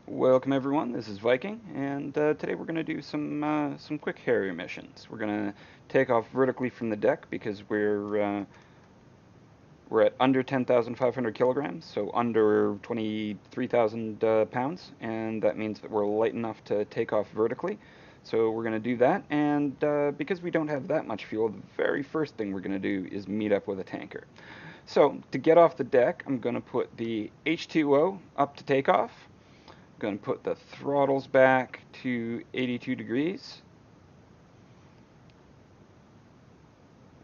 Welcome everyone, this is Viking, and today we're going to do some quick Harrier missions. We're going to take off vertically from the deck because we're at under 10,500 kilograms, so under 23,000 pounds, and that means that we're light enough to take off vertically. So we're going to do that, and because we don't have that much fuel, the very first thing we're going to do is meet up with a tanker. So to get off the deck, I'm going to put the H2O up to takeoff. Going to put the throttles back to 82 degrees.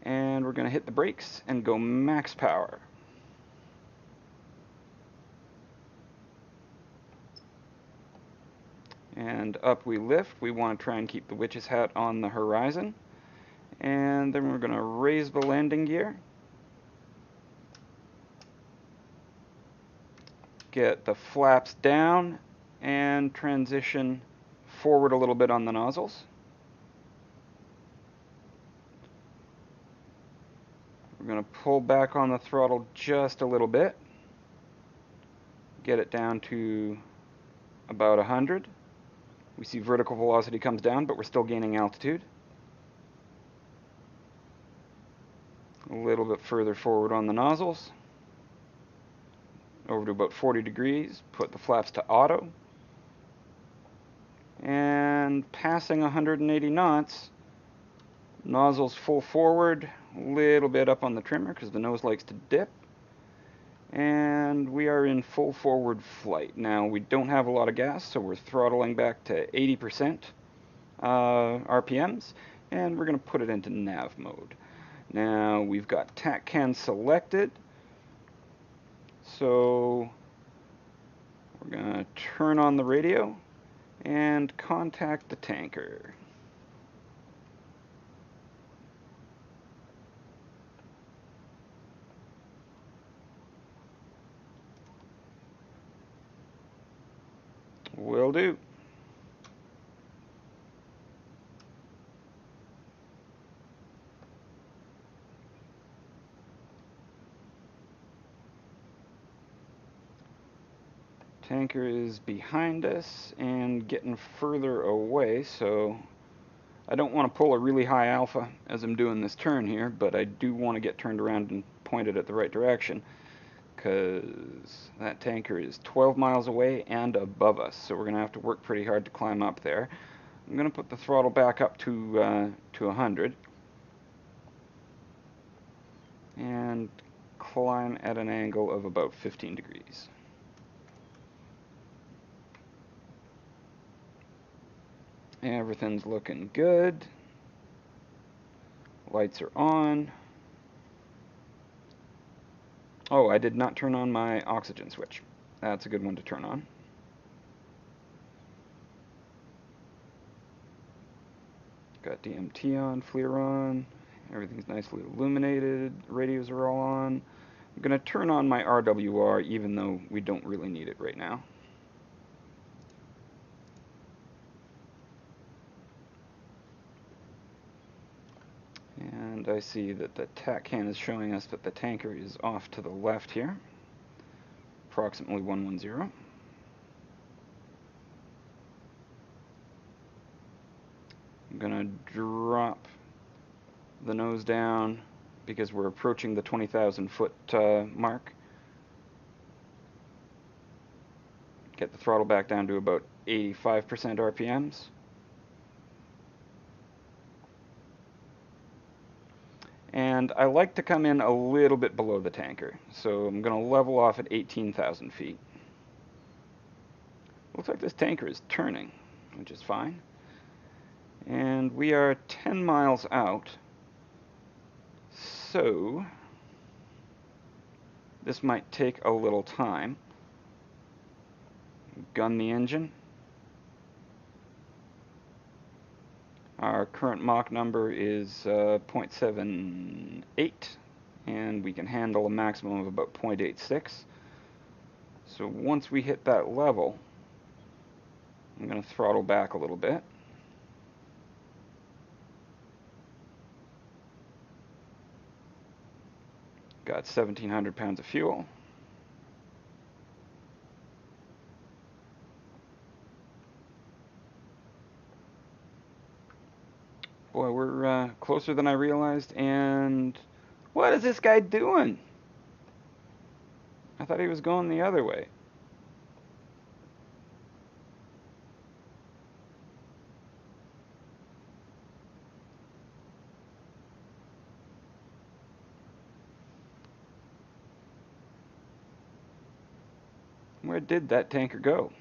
And we're going to hit the brakes and go max power. And up we lift. We want to try and keep the witch's hat on the horizon. And then we're going to raise the landing gear. Get the flaps down and transition forward a little bit on the nozzles. We're going to pull back on the throttle just a little bit. Get it down to about 100. We see vertical velocity comes down, but we're still gaining altitude. A little bit further forward on the nozzles. Over to about 40 degrees. Put the flaps to auto. And passing 180 knots, nozzles full forward, a little bit up on the trimmer because the nose likes to dip. And we are in full forward flight. Now we don't have a lot of gas, so we're throttling back to 80% RPMs, and we're going to put it into nav mode. Now we've got TACCAN selected, so we're going to turn on the radio and contact the tanker. Will do. Tanker is behind us and getting further away, so I don't want to pull a really high alpha as I'm doing this turn here, but I do want to get turned around and pointed at the right direction, because that tanker is 12 miles away and above us, so we're going to have to work pretty hard to climb up there. I'm going to put the throttle back up to 100 and climb at an angle of about 15 degrees. Everything's looking good. Lights are on. Oh, I did not turn on my oxygen switch. That's a good one to turn on. Got DMT on, FLIR on. Everything's nicely illuminated. Radios are all on. I'm going to turn on my RWR even though we don't really need it right now. And I see that the TACCAN is showing us that the tanker is off to the left here, approximately 110. I'm going to drop the nose down because we're approaching the 20,000 foot mark. Get the throttle back down to about 85% RPMs. And I like to come in a little bit below the tanker, so I'm going to level off at 18,000 feet. Looks like this tanker is turning, which is fine. And we are 10 miles out, so this might take a little time. Gun the engine. Our current Mach number is 0.78, and we can handle a maximum of about 0.86. So once we hit that level, I'm going to throttle back a little bit. Got 1,700 pounds of fuel. Boy, we're closer than I realized, and what is this guy doing? I thought he was going the other way. Where did that tanker go?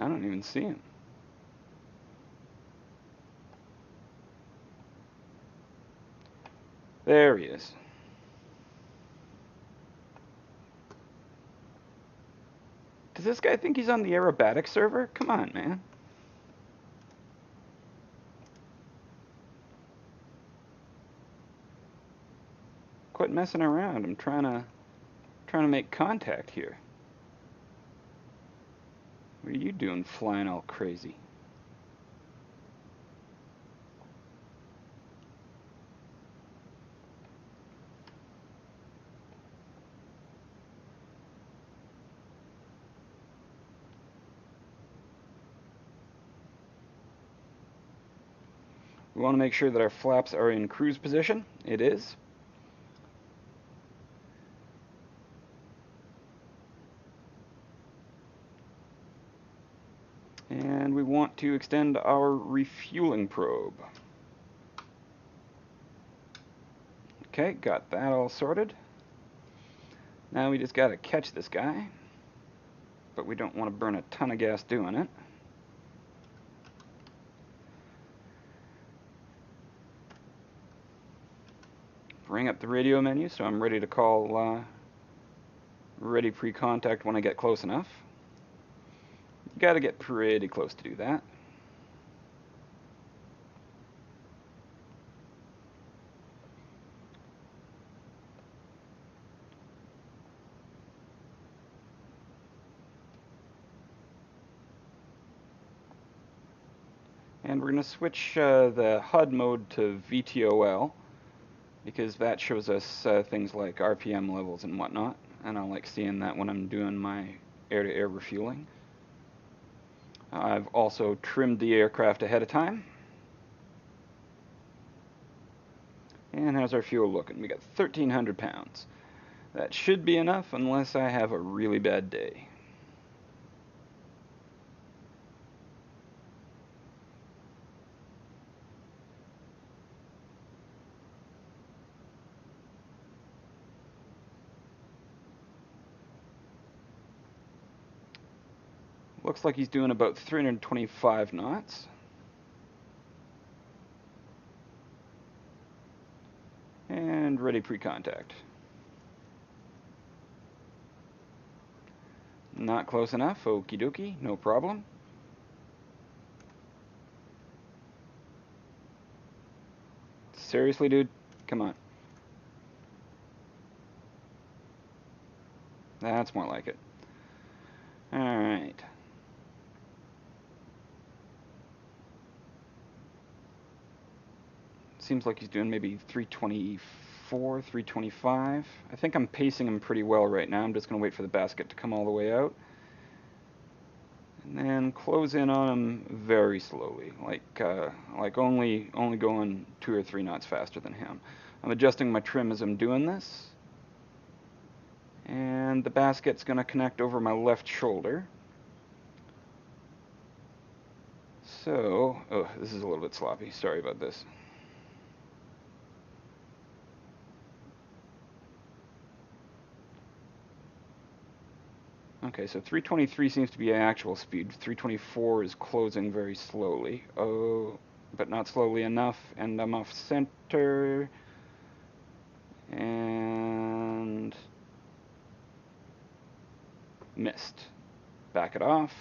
I don't even see him. There he is. Does this guy think he's on the aerobatic server? Come on, man. Quit messing around. I'm trying to make contact here. What are you doing flying all crazy? We want to make sure that our flaps are in cruise position. It is. And we want to extend our refueling probe. Okay, got that all sorted. Now we just got to catch this guy, but we don't want to burn a ton of gas doing it. Bring up the radio menu so I'm ready to call ready pre-contact when I get close enough. You got to get pretty close to do that. And we're going to switch the HUD mode to VTOL, because that shows us things like RPM levels and whatnot, and I like seeing that when I'm doing my air-to-air refueling. I've also trimmed the aircraft ahead of time. And how's our fuel looking? We got 1,300 pounds. That should be enough unless I have a really bad day. Looks like he's doing about 325 knots. And ready pre-contact. Not close enough, okie dokie, no problem. Seriously, dude? Come on. That's more like it. Alright. Seems like he's doing maybe 324, 325. I think I'm pacing him pretty well right now. I'm just going to wait for the basket to come all the way out. And then close in on him very slowly, like only going 2 or 3 knots faster than him. I'm adjusting my trim as I'm doing this. And the basket's going to connect over my left shoulder. So, oh, this is a little bit sloppy. Sorry about this. Okay, so 323 seems to be actual speed. 324 is closing very slowly. Oh, but not slowly enough. And I'm off center. And missed. Back it off.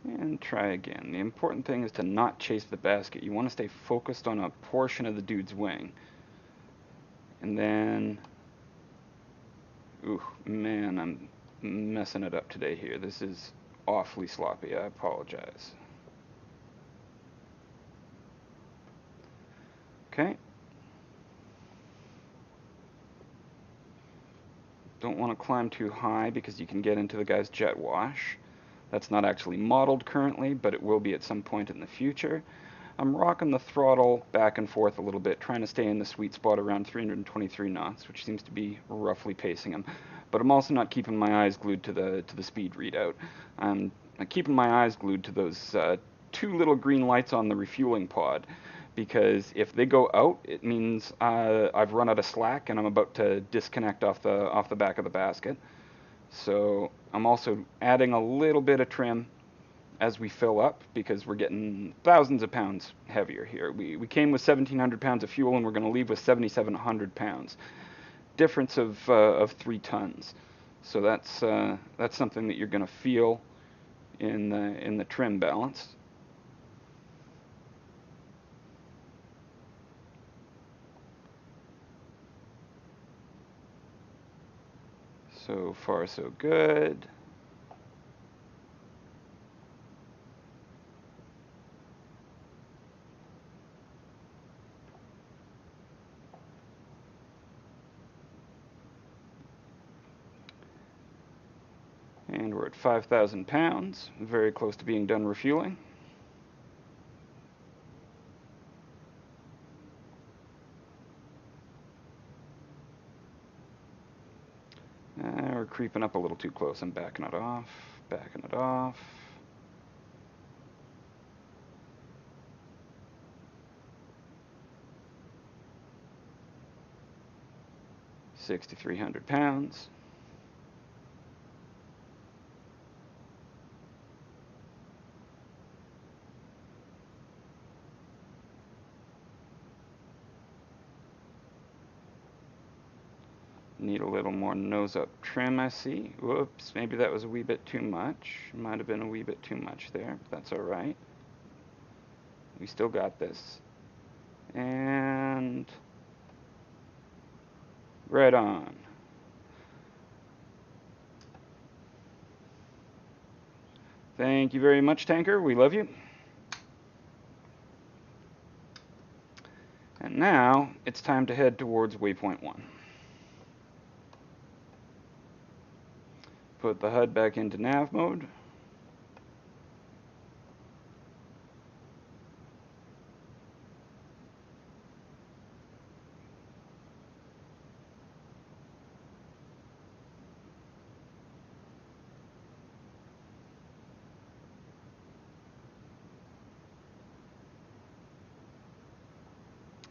And try again. The important thing is to not chase the basket. You want to stay focused on a portion of the dude's wing. And then... Ooh, man, I'm messing it up today here. This is awfully sloppy. I apologize. Okay, Don't want to climb too high because you can get into the guy's jet wash. That's not actually modeled currently, but it will be at some point in the future. I'm rocking the throttle back and forth a little bit, trying to stay in the sweet spot around 323 knots, which seems to be roughly pacing him. But I'm also not keeping my eyes glued to the speed readout. I'm keeping my eyes glued to those two little green lights on the refueling pod, because if they go out, it means I've run out of slack and I'm about to disconnect off the back of the basket. So I'm also adding a little bit of trim as we fill up, because we're getting thousands of pounds heavier here. We came with 1,700 pounds of fuel and we're going to leave with 7,700 pounds. Difference of 3 tons. So that's something that you're going to feel in the trim balance. So far, so good. And we're at 5,000 pounds, very close to being done refueling. We're creeping up a little too close. I'm backing it off, backing it off. £6,300. Need a little more nose-up trim, I see. Whoops, maybe that was a wee bit too much. Might have been a wee bit too much there, but that's all right. We still got this. And right on. Thank you very much, tanker. We love you. And now it's time to head towards waypoint 1. Put the HUD back into nav mode.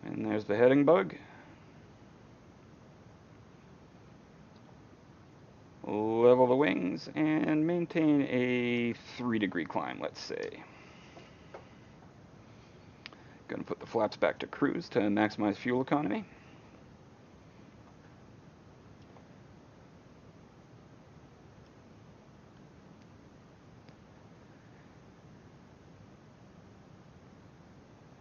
And there's the heading bug. Level the wings and maintain a 3-degree climb, let's say. Gonna put the flaps back to cruise to maximize fuel economy.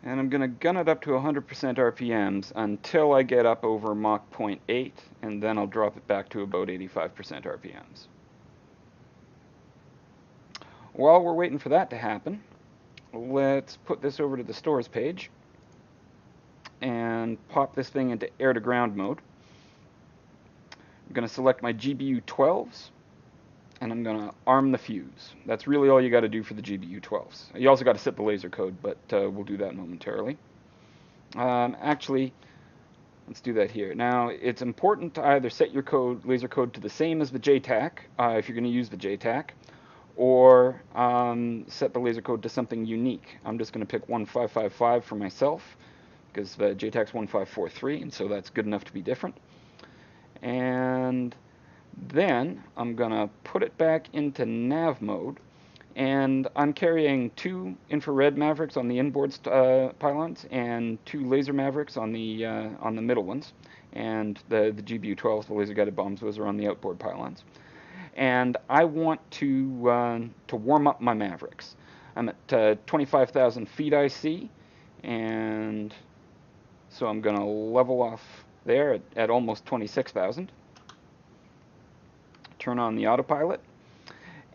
And I'm going to gun it up to 100% RPMs until I get up over Mach 0.8, and then I'll drop it back to about 85% RPMs. While we're waiting for that to happen, let's put this over to the stores page and pop this thing into air-to-ground mode. I'm going to select my GBU-12s, and I'm going to arm the fuse. That's really all you got to do for the GBU-12s. You also got to set the laser code, but we'll do that momentarily. Actually, let's do that here. Now, it's important to either set your laser code to the same as the JTAC, if you're going to use the JTAC, or set the laser code to something unique. I'm just going to pick 1555 for myself, because the JTAC's 1543, and so that's good enough to be different. And then I'm going to put it back into nav mode, and I'm carrying 2 infrared Mavericks on the inboard pylons and 2 laser Mavericks on the middle ones, and the GBU-12s, the laser guided bombs, those are on the outboard pylons. And I want to warm up my Mavericks. I'm at 25,000 feet, I see, and so I'm going to level off there at almost 26,000. Turn on the autopilot.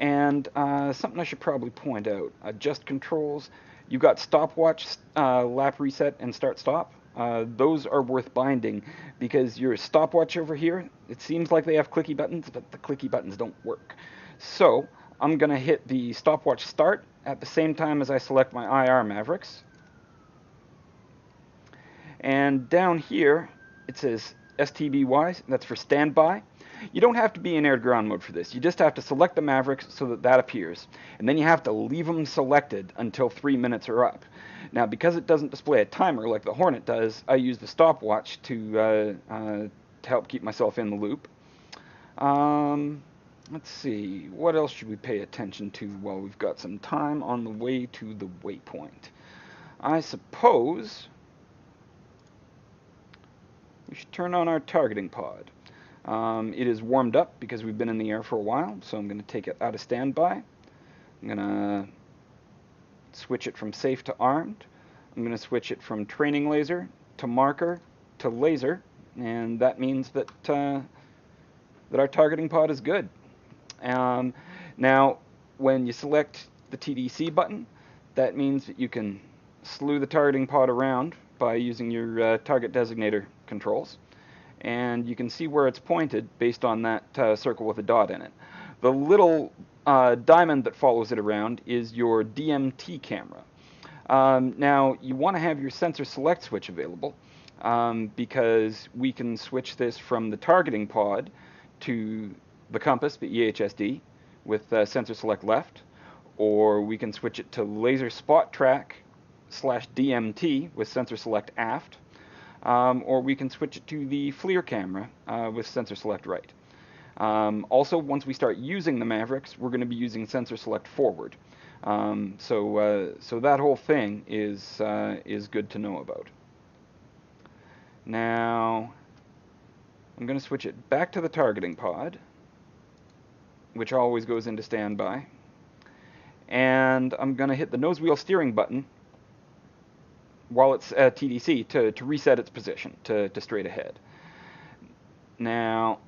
And something I should probably point out, adjust controls. You got stopwatch, lap reset, and start-stop. those are worth binding because your stopwatch over here, it seems like they have clicky buttons, but the clicky buttons don't work. So I'm going to hit the stopwatch start at the same time as I select my IR Mavericks. And down here, it says STBY, that's for standby. You don't have to be in air-to-ground mode for this. You just have to select the Mavericks so that that appears. And then you have to leave them selected until 3 minutes are up. Now, because it doesn't display a timer like the Hornet does, I use the stopwatch to help keep myself in the loop. Let's see, what else should we pay attention to while we've got some time on the way to the waypoint? I suppose we should turn on our targeting pod. It is warmed up because we've been in the air for a while, so I'm going to take it out of standby. I'm going to switch it from safe to armed. I'm going to switch it from training laser to marker to laser, and that means that that our targeting pod is good. Now, when you select the TDC button, that means that you can slew the targeting pod around by using your target designator controls, and you can see where it's pointed based on that circle with a dot in it. The little diamond that follows it around is your DMT camera. Now, you want to have your sensor select switch available because we can switch this from the targeting pod to the compass, the EHSD, with sensor select left, or we can switch it to laser spot track / DMT with sensor select aft, or we can switch it to the FLIR camera with sensor select right. Also, once we start using the Mavericks, we're going to be using sensor select forward. So that whole thing is good to know about. Now, I'm going to switch it back to the targeting pod, which always goes into standby. And I'm going to hit the nose wheel steering button while it's TDC to reset its position to straight ahead. Now,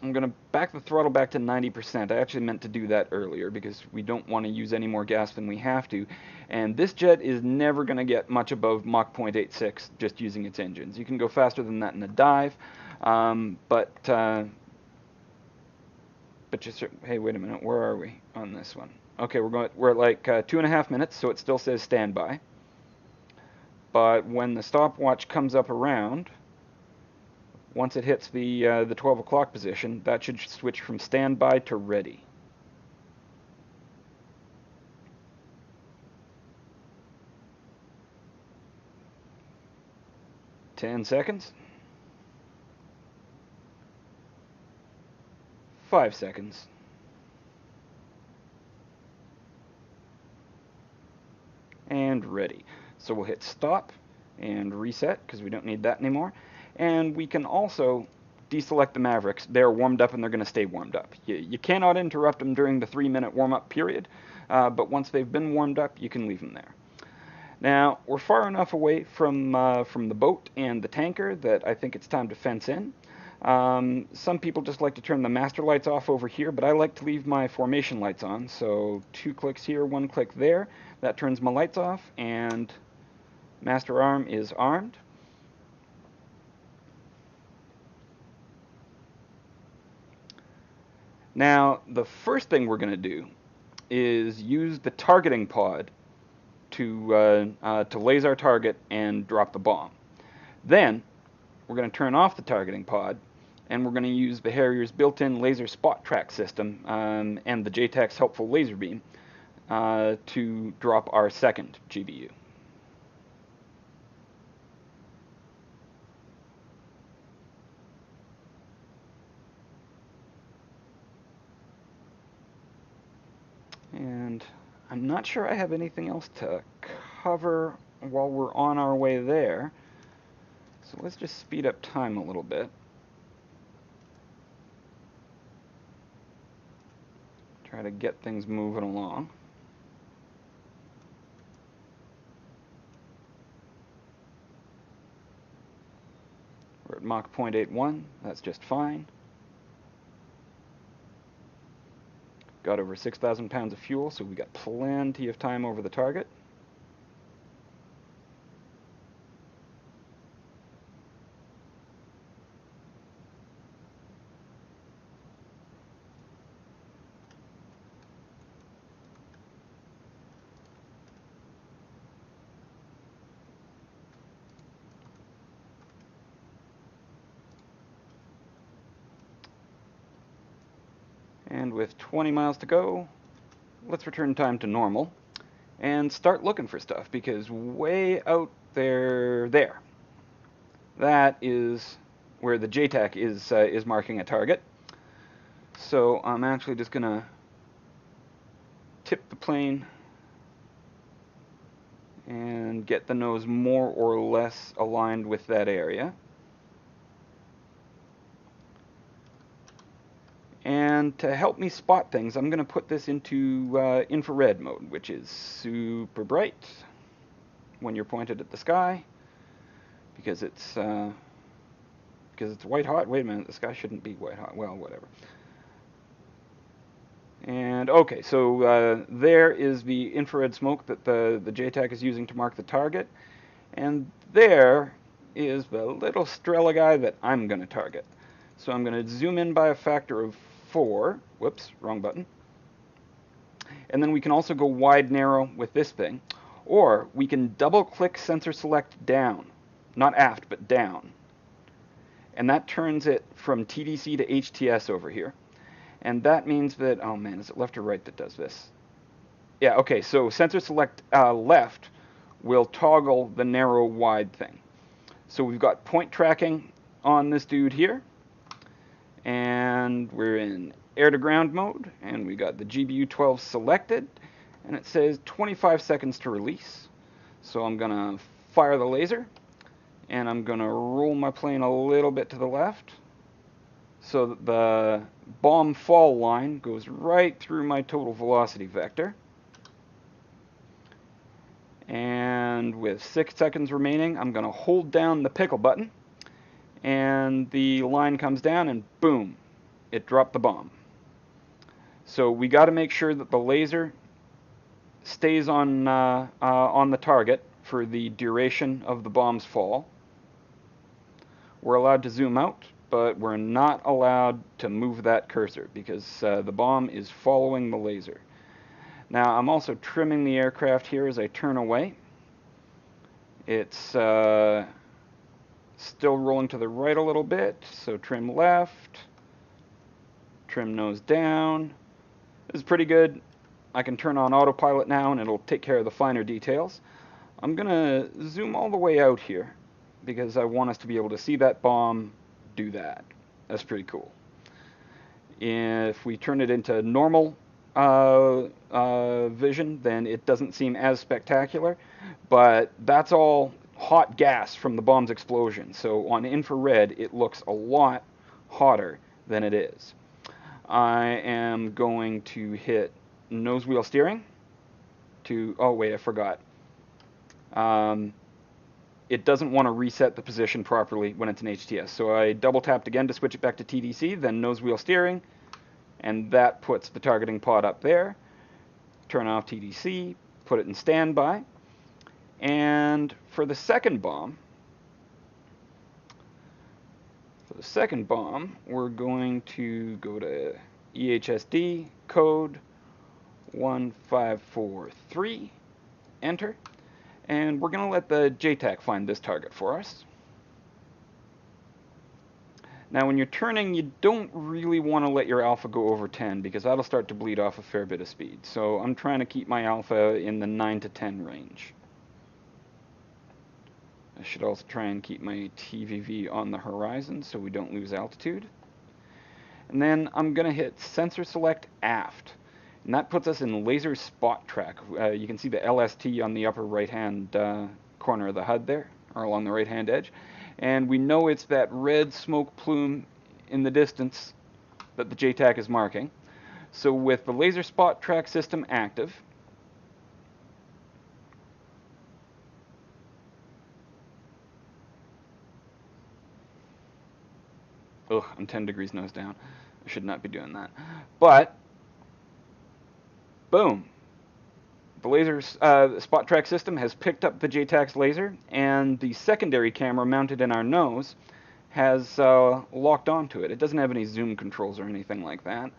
I'm going to back the throttle back to 90%. I actually meant to do that earlier because we don't want to use any more gas than we have to. And this jet is never going to get much above Mach 0.86 just using its engines. You can go faster than that in a dive, but just, hey, wait a minute, where are we on this one? Okay, we're at like 2.5 minutes, so it still says standby. But when the stopwatch comes up around, once it hits the 12 o'clock position, that should switch from standby to ready. Ten seconds. 5 seconds. And ready. So we'll hit stop and reset because we don't need that anymore. And we can also deselect the Mavericks. They're warmed up and they're going to stay warmed up. You cannot interrupt them during the 3-minute warm-up period, but once they've been warmed up, you can leave them there. Now, we're far enough away from the boat and the tanker that I think it's time to fence in. Some people just like to turn the master lights off over here, but I like to leave my formation lights on. So 2 clicks here, 1 click there. That turns my lights off, and master arm is armed. Now, the first thing we're going to do is use the targeting pod to laser our target and drop the bomb. Then, we're going to turn off the targeting pod, and we're going to use the Harrier's built-in laser spot track system and the JTAC's helpful laser beam to drop our second GBU. And I'm not sure I have anything else to cover while we're on our way there. So let's just speed up time a little bit. Try to get things moving along. We're at Mach 0.81, that's just fine. Got over 6,000 pounds of fuel, so we got plenty of time over the target. And with 20 miles to go, let's return time to normal and start looking for stuff, because way out there, that is where the JTAC is marking a target. So I'm actually just gonna tip the plane and get the nose more or less aligned with that area. And to help me spot things, I'm going to put this into infrared mode, which is super bright when you're pointed at the sky, because it's white hot. Wait a minute, the sky shouldn't be white hot. Well, whatever. And okay, so there is the infrared smoke that the JTAC is using to mark the target, and there is the little Strela guy that I'm going to target. So I'm going to zoom in by a factor of 4. Whoops, wrong button. And then we can also go wide narrow with this thing, or we can double click sensor select down, not aft but down, and that turns it from TDC to HTS over here. And that means that, oh man, is it left or right that does this? Yeah, okay, so sensor select left will toggle the narrow wide thing. So we've got point tracking on this dude here, and we're in air to ground mode, and we got the GBU-12 selected, and it says 25 seconds to release. So I'm gonna fire the laser, and I'm gonna roll my plane a little bit to the left, so that the bomb fall line goes right through my total velocity vector. And with 6 seconds remaining, I'm going to hold down the pickle button, and the line comes down, and boom, it dropped the bomb. So we got to make sure that the laser stays on the target for the duration of the bomb's fall. We're allowed to zoom out, but we're not allowed to move that cursor because the bomb is following the laser. Now I'm also trimming the aircraft here as I turn away. It's still rolling to the right a little bit, so trim left, trim nose down. This is pretty good. I can turn on autopilot now and it'll take care of the finer details. I'm gonna zoom all the way out here because I want us to be able to see that bomb do that. That's pretty cool. If we turn it into normal vision, then it doesn't seem as spectacular, but that's all hot gas from the bomb's explosion. So on infrared, it looks a lot hotter than it is. I am going to hit nose wheel steering to, oh wait, I forgot. It doesn't want to reset the position properly when it's an HTS. So I double tapped again to switch it back to TDC, then nose wheel steering, and that puts the targeting pod up there. Turn off TDC, put it in standby. And for the second bomb, we're going to go to EHSD code 1543, enter. And we're going to let the JTAC find this target for us. Now when you're turning, you don't really want to let your alpha go over 10 because that'll start to bleed off a fair bit of speed. So I'm trying to keep my alpha in the 9 to 10 range. I should also try and keep my TVV on the horizon so we don't lose altitude. And then I'm going to hit sensor select aft. And that puts us in laser spot track. You can see the LST on the upper right-hand corner of the HUD there, or along the right-hand edge. And we know it's that red smoke plume in the distance that the JTAC is marking. So with the laser spot track system active, ugh, I'm 10 degrees nose down. I should not be doing that. But boom, the laser spot track system has picked up the JTAC's laser, and the secondary camera mounted in our nose has locked onto it. It doesn't have any zoom controls or anything like that,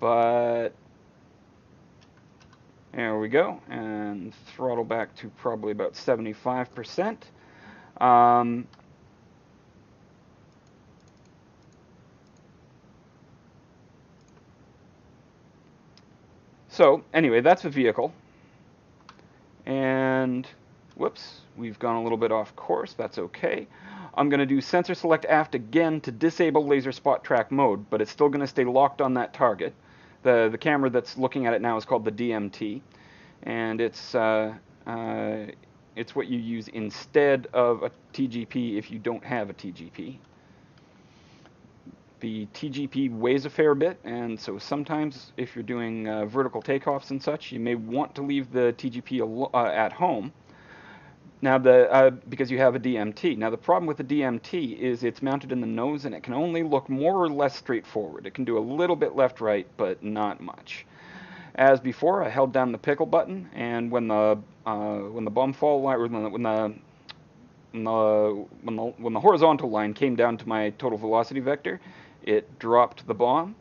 but there we go, and throttle back to probably about 75%. So anyway, that's the vehicle. And whoops, we've gone a little bit off course. That's okay. I'm going to do sensor select aft again to disable laser spot track mode, but it's still going to stay locked on that target. The camera that's looking at it now is called the DMT, and it's what you use instead of a TGP if you don't have a TGP. The TGP weighs a fair bit, and so sometimes if you're doing vertical takeoffs and such, you may want to leave the TGP at home. Now, because you have a DMT. Now, the problem with the DMT is it's mounted in the nose, and it can only look more or less straightforward. It can do a little bit left-right, but not much. As before, I held down the pickle button, and when the bomb fall line, or when the horizontal line came down to my total velocity vector, it dropped the bomb.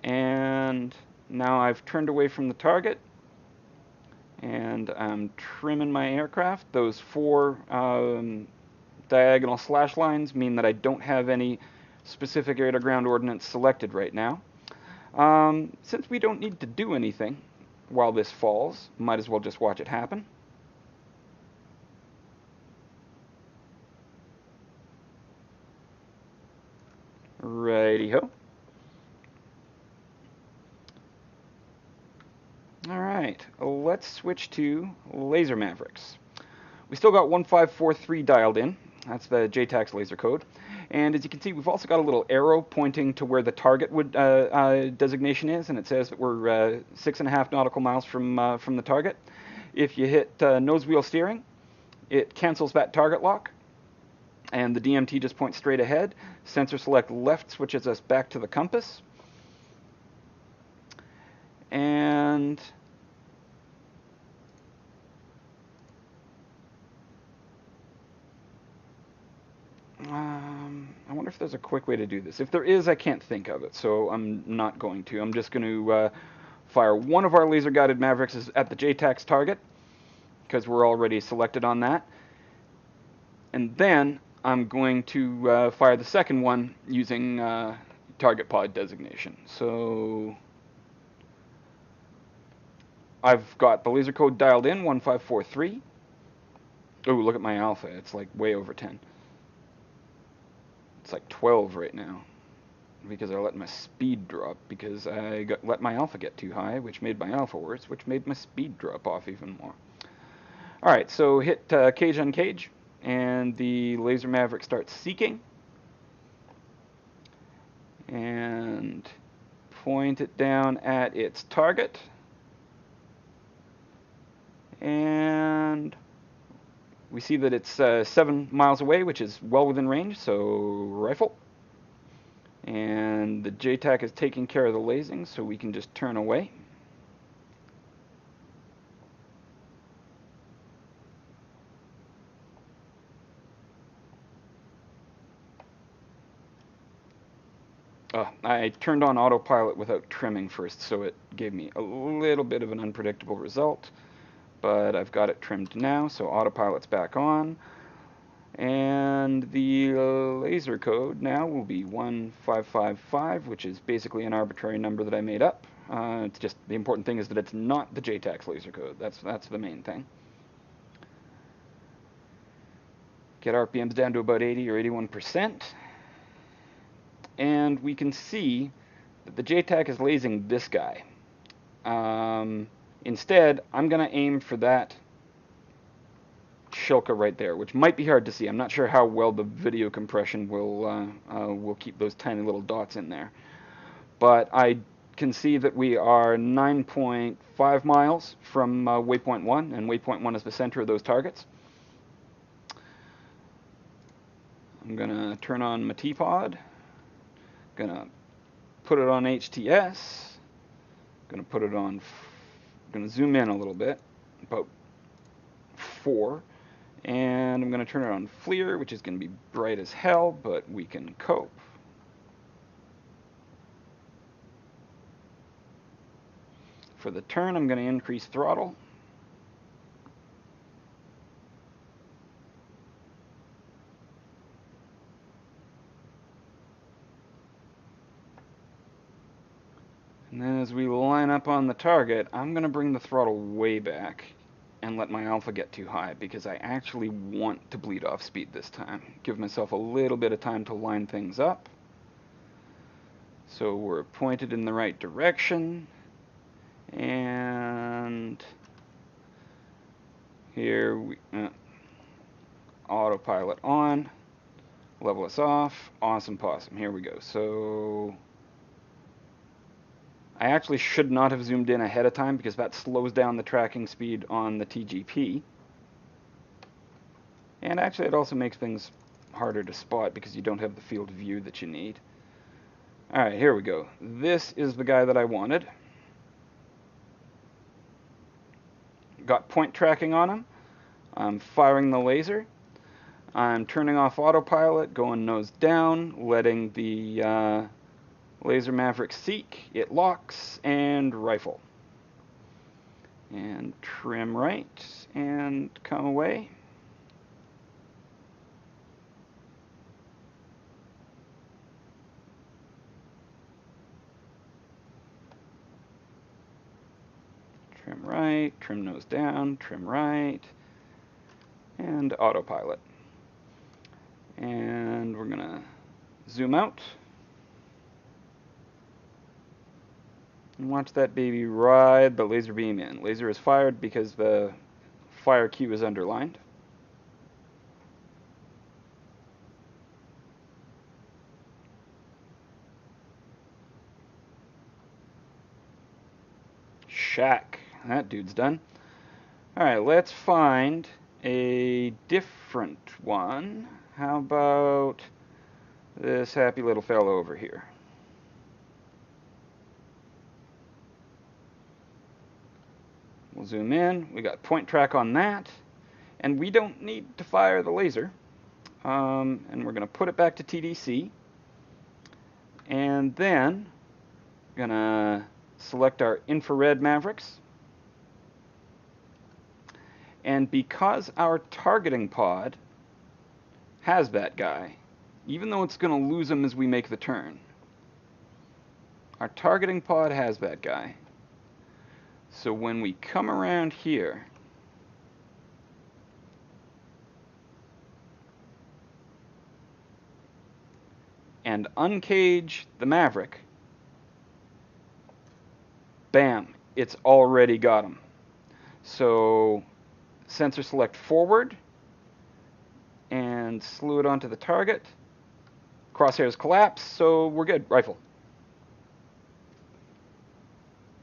And now I've turned away from the target, and I'm trimming my aircraft. Those 4 diagonal slash lines mean that I don't have any specific air-to-ground ordnance selected right now. Since we don't need to do anything while this falls, might as well just watch it happen. Righty-ho. Alright, let's switch to laser Mavericks. We still got 1543 dialed in. That's the JTAC's laser code. And as you can see, we've also got a little arrow pointing to where the target designation is, and it says that we're 6.5 nautical miles from the target. If you hit nose wheel steering, it cancels that target lock, and the DMT just points straight ahead. Sensor select left switches us back to the compass. And I wonder if there's a quick way to do this. If there is, I can't think of it, so I'm not going to. I'm just going to fire one of our laser-guided Mavericks at the JTAC's target, because we're already selected on that. And then I'm going to fire the second one using target pod designation. So I've got the laser code dialed in, 1543. Oh, look at my alpha. It's like way over 10. It's like 12 right now, because I let my speed drop, because I let my alpha get too high, which made my alpha worse, which made my speed drop off even more. Alright, so hit cage on cage, and the laser Maverick starts seeking. And point it down at its target. And we see that it's 7 miles away, which is well within range, so rifle. And the JTAC is taking care of the lasing, so we can just turn away. I turned on autopilot without trimming first, so it gave me a little bit of an unpredictable result. But I've got it trimmed now, so autopilot's back on. And the laser code now will be 1555, which is basically an arbitrary number that I made up. It's just, the important thing is that it's not the JTAC's laser code. That's the main thing. Get RPMs down to about 80 or 81%. And we can see that the JTAC is lasing this guy. Instead, I'm going to aim for that Shilka right there, which might be hard to see. I'm not sure how well the video compression will keep those tiny little dots in there. But I can see that we are 9.5 miles from waypoint 1, and waypoint 1 is the center of those targets. I'm going to turn on my T-pod. Going to put it on HTS. Going to put it on... going to zoom in a little bit, about 4. And I'm going to turn it on FLIR, which is going to be bright as hell, but we can cope. For the turn, I'm going to increase throttle. And then as we line up up on the target, I'm going to bring the throttle way back and let my alpha get too high, because I actually want to bleed off speed this time. Give myself a little bit of time to line things up. So we're pointed in the right direction. And here we autopilot on, level us off, awesome possum. Here we go. So I actually should not have zoomed in ahead of time, because that slows down the tracking speed on the TGP. And actually it also makes things harder to spot because you don't have the field of view that you need. Alright, here we go. This is the guy that I wanted. Got point tracking on him. I'm firing the laser. I'm turning off autopilot, going nose down, letting the laser Maverick seek. It locks, and rifle. And trim right, and come away. Trim right, trim nose down, trim right, and autopilot. And we're going to zoom out. And watch that baby ride the laser beam in. Laser is fired because the fire cue is underlined. Shack. That dude's done. Alright, let's find a different one. How about this happy little fellow over here? We'll zoom in. We got point track on that. And we don't need to fire the laser. And we're going to put it back to TDC. And then we're going to select our infrared Mavericks. And because our targeting pod has that guy, even though it's going to lose him as we make the turn, our targeting pod has that guy. So when we come around here, and uncage the Maverick, bam, it's already got him. So sensor select forward and slew it onto the target. Crosshairs collapse, so we're good. Rifle.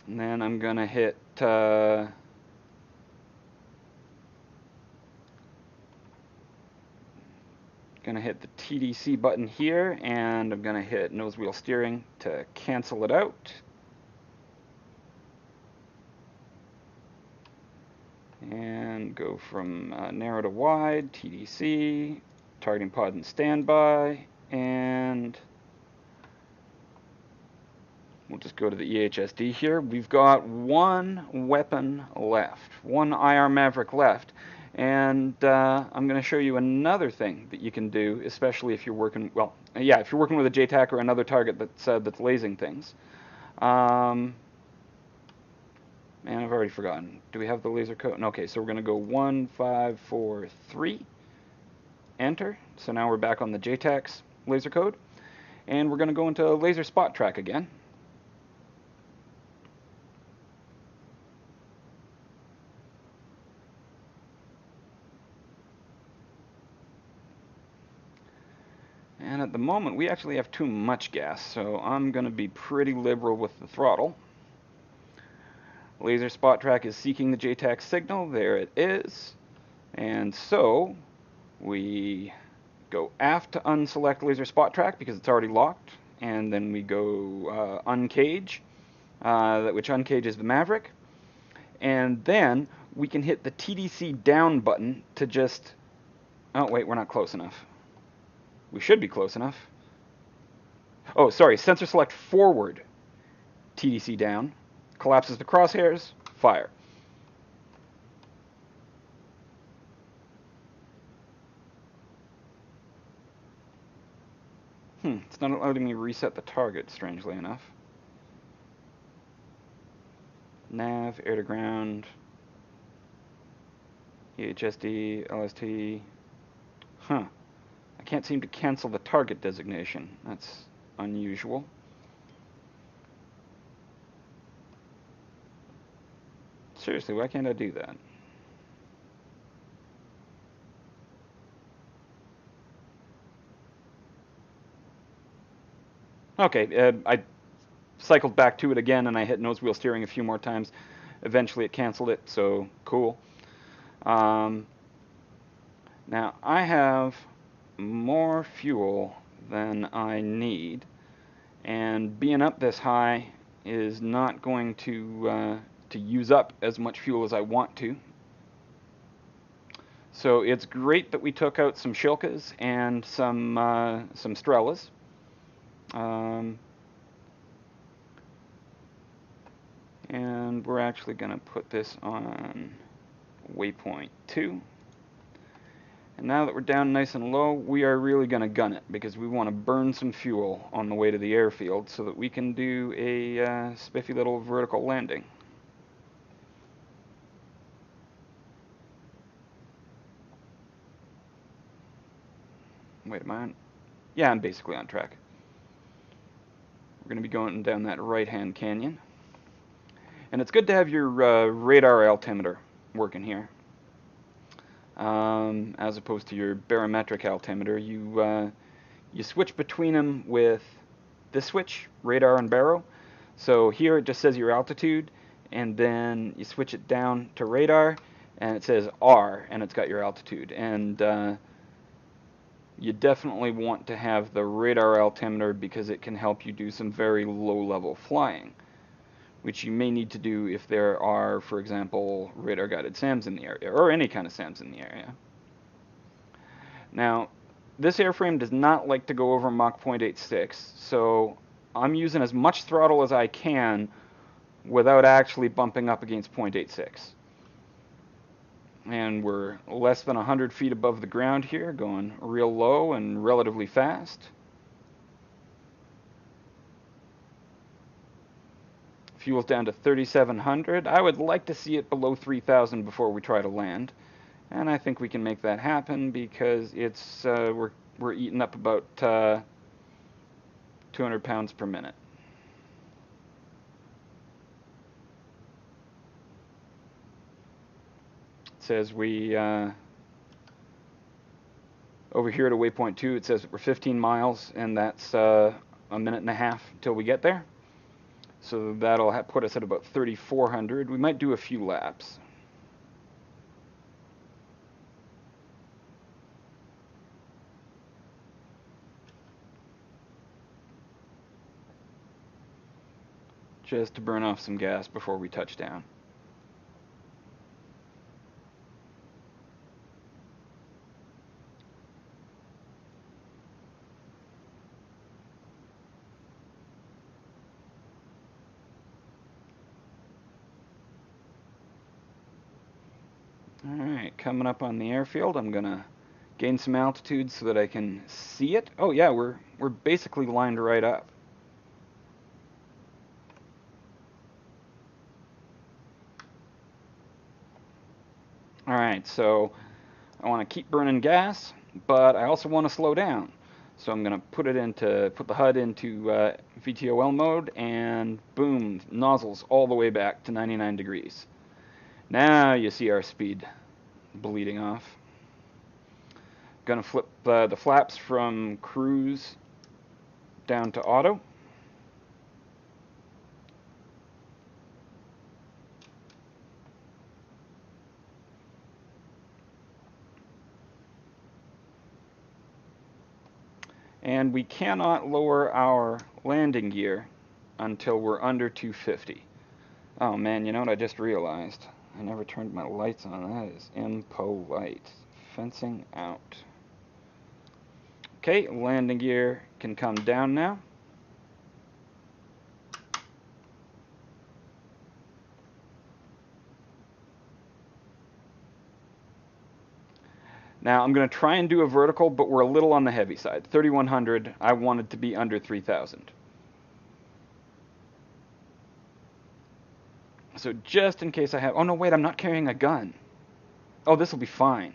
And then I'm going to hit gonna hit the TDC button here, and I'm going to hit nose wheel steering to cancel it out. And go from narrow to wide, TDC, targeting pod in standby, and we'll just go to the EHSD here. We've got one weapon left, one IR Maverick left, and I'm going to show you another thing that you can do, especially if you're working, well, yeah, if you're working with a JTAC or another target that's lasing things. Man, I've already forgotten. Do we have the laser code? No, okay, so we're going to go 1, 5, 4, 3, enter. So now we're back on the JTAC's laser code, and we're going to go into laser spot track again. And at the moment, we actually have too much gas, so I'm going to be pretty liberal with the throttle. Laser spot track is seeking the JTAC signal. There it is. And so we go aft to unselect laser spot track because it's already locked. And then we go uncage, which uncages the Maverick. And then we can hit the TDC down button to just... Oh, wait, we're not close enough. We should be close enough. Oh, sorry, sensor select forward, TDC down. Collapses the crosshairs, fire. It's not letting me reset the target, strangely enough. nav, air to ground, EHSD, LST. Huh. I can't seem to cancel the target designation. That's unusual. Seriously, why can't I do that? Okay, I cycled back to it again and I hit nose wheel steering a few more times. Eventually it canceled it, so cool. Now I have more fuel than I need, and being up this high is not going to use up as much fuel as I want to. So it's great that we took out some Shilkas and some Strellas. And we're actually going to put this on waypoint 2. And now that we're down nice and low, we are really going to gun it, because we want to burn some fuel on the way to the airfield so that we can do a spiffy little vertical landing. Wait a minute. Yeah, I'm basically on track. We're going to be going down that right-hand canyon. And it's good to have your radar altimeter working here. As opposed to your barometric altimeter, you switch between them with this switch, radar and baro. So here it just says your altitude, and then you switch it down to radar, and it says R, and it's got your altitude. And you definitely want to have the radar altimeter because it can help you do some very low-level flying, which you may need to do if there are, for example, radar-guided SAMs in the area, or any kind of SAMs in the area. Now, this airframe does not like to go over Mach 0.86, so I'm using as much throttle as I can without actually bumping up against 0.86. And we're less than 100 feet above the ground here, going real low and relatively fast. Fuel's down to 3,700. I would like to see it below 3,000 before we try to land, and I think we can make that happen because it's we're eating up about 200 pounds per minute. It says we over here at waypoint 2, it says that we're 15 miles, and that's a minute and a half till we get there. So that'll put us at about 3,400. We might do a few laps. Just to burn off some gas before we touch down. Alright, coming up on the airfield, I'm going to gain some altitude so that I can see it. Oh yeah, we're basically lined right up. Alright, so I want to keep burning gas, but I also want to slow down. So I'm going to put the HUD into VTOL mode, and boom, nozzles all the way back to 99 degrees. Now you see our speed bleeding off. Gonna flip the flaps from cruise down to auto. And we cannot lower our landing gear until we're under 250. Oh man, you know what I just realized? I never turned my lights on. That is impolite. Fencing out. Okay, landing gear can come down now. Now I'm going to try and do a vertical, but we're a little on the heavy side. 3,100, I wanted to be under 3,000. So just in case I have... Oh, no, wait, I'm not carrying a gun. Oh, this will be fine.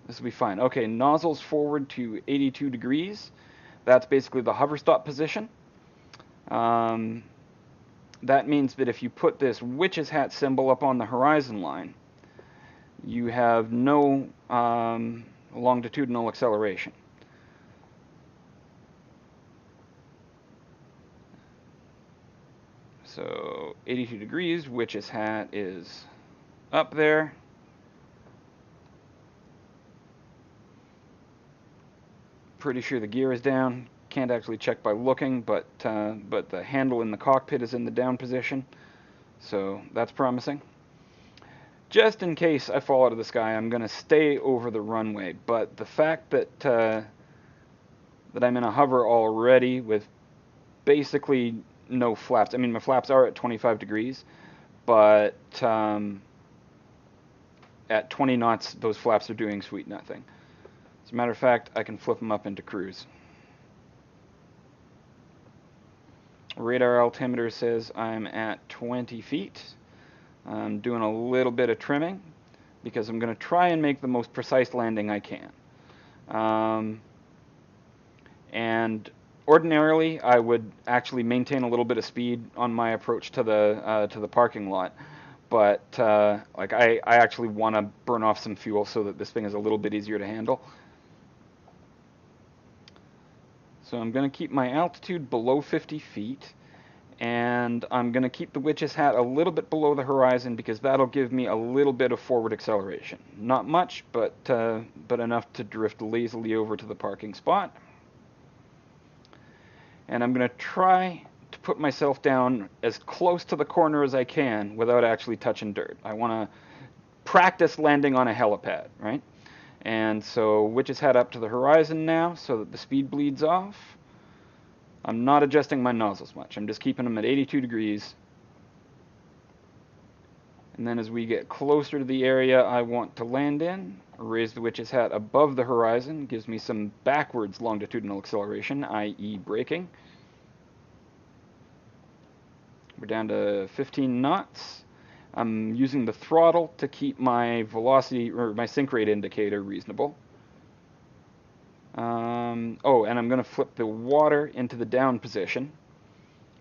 This will be fine. Okay, nozzles forward to 82 degrees. That's basically the hover stop position. That means that if you put this witch's hat symbol up on the horizon line, you have no longitudinal acceleration. So 82 degrees, witch's hat is up there. Pretty sure the gear is down. Can't actually check by looking, but the handle in the cockpit is in the down position, so that's promising. Just in case I fall out of the sky, I'm going to stay over the runway, but the fact that that I'm in a hover already with basically no flaps. I mean, my flaps are at 25 degrees, but at 20 knots, those flaps are doing sweet nothing. As a matter of fact, I can flip them up into cruise. Radar altimeter says I'm at 20 feet. I'm doing a little bit of trimming because I'm going to try and make the most precise landing I can. And ordinarily, I would actually maintain a little bit of speed on my approach to the parking lot, but like I actually want to burn off some fuel so that this thing is a little bit easier to handle. So I'm going to keep my altitude below 50 feet, and I'm going to keep the witch's hat a little bit below the horizon because that'll give me a little bit of forward acceleration. Not much, but enough to drift lazily over to the parking spot. And I'm going to try to put myself down as close to the corner as I can without actually touching dirt. I want to practice landing on a helipad, right? And so witch's hat up to the horizon now so that the speed bleeds off. I'm not adjusting my nozzles much. I'm just keeping them at 82 degrees. And then as we get closer to the area I want to land in, raise the witch's hat above the horizon. Gives me some backwards longitudinal acceleration, i.e. braking. We're down to 15 knots. I'm using the throttle to keep my velocity, or my sink rate indicator reasonable. Oh, and I'm going to flip the water into the down position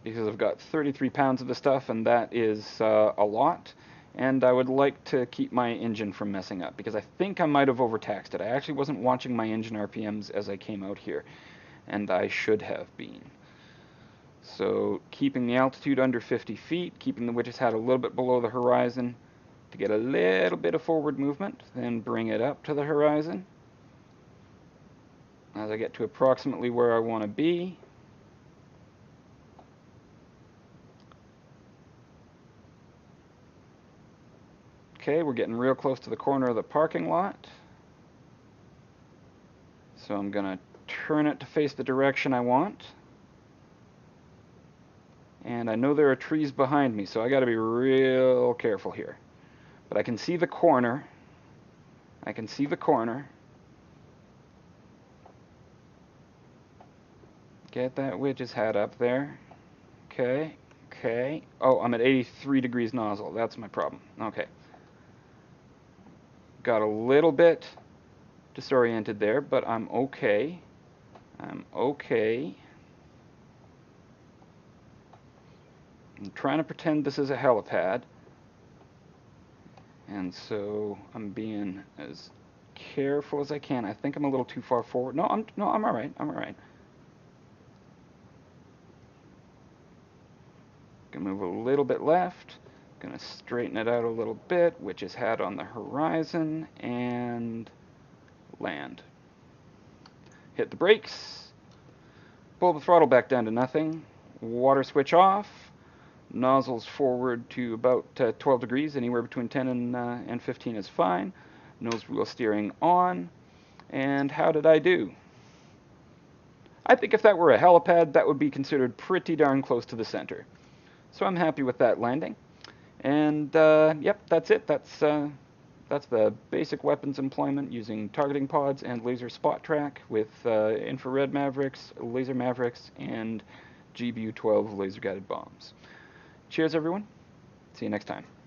because I've got 33 pounds of the stuff, and that is a lot. And I would like to keep my engine from messing up because I think I might have overtaxed it. I actually wasn't watching my engine RPMs as I came out here, and I should have been. So keeping the altitude under 50 feet, keeping the witch's hat a little bit below the horizon to get a little bit of forward movement, then bring it up to the horizon. As I get to approximately where I want to be, okay, we're getting real close to the corner of the parking lot. So I'm going to turn it to face the direction I want. And I know there are trees behind me, so I got to be real careful here. But I can see the corner. I can see the corner. Get that witch's hat up there. Okay, okay. Oh, I'm at 83 degrees nozzle. That's my problem. Okay. Got a little bit disoriented there, but I'm okay. I'm okay. I'm trying to pretend this is a helipad. And so I'm being as careful as I can. I think I'm a little too far forward. No, I'm all right. I'm all right. Gonna move a little bit left. Gonna straighten it out a little bit, witch's hat on the horizon, and land. Hit the brakes. Pull the throttle back down to nothing. Water switch off. Nozzles forward to about 12 degrees. Anywhere between 10 and 15 is fine. Nose wheel steering on. And how did I do? I think if that were a helipad, that would be considered pretty darn close to the center. So I'm happy with that landing. And yep, that's it. That's the basic weapons employment using targeting pods and laser spot track with infrared Mavericks, laser Mavericks, and GBU-12 laser guided bombs. Cheers, everyone. See you next time.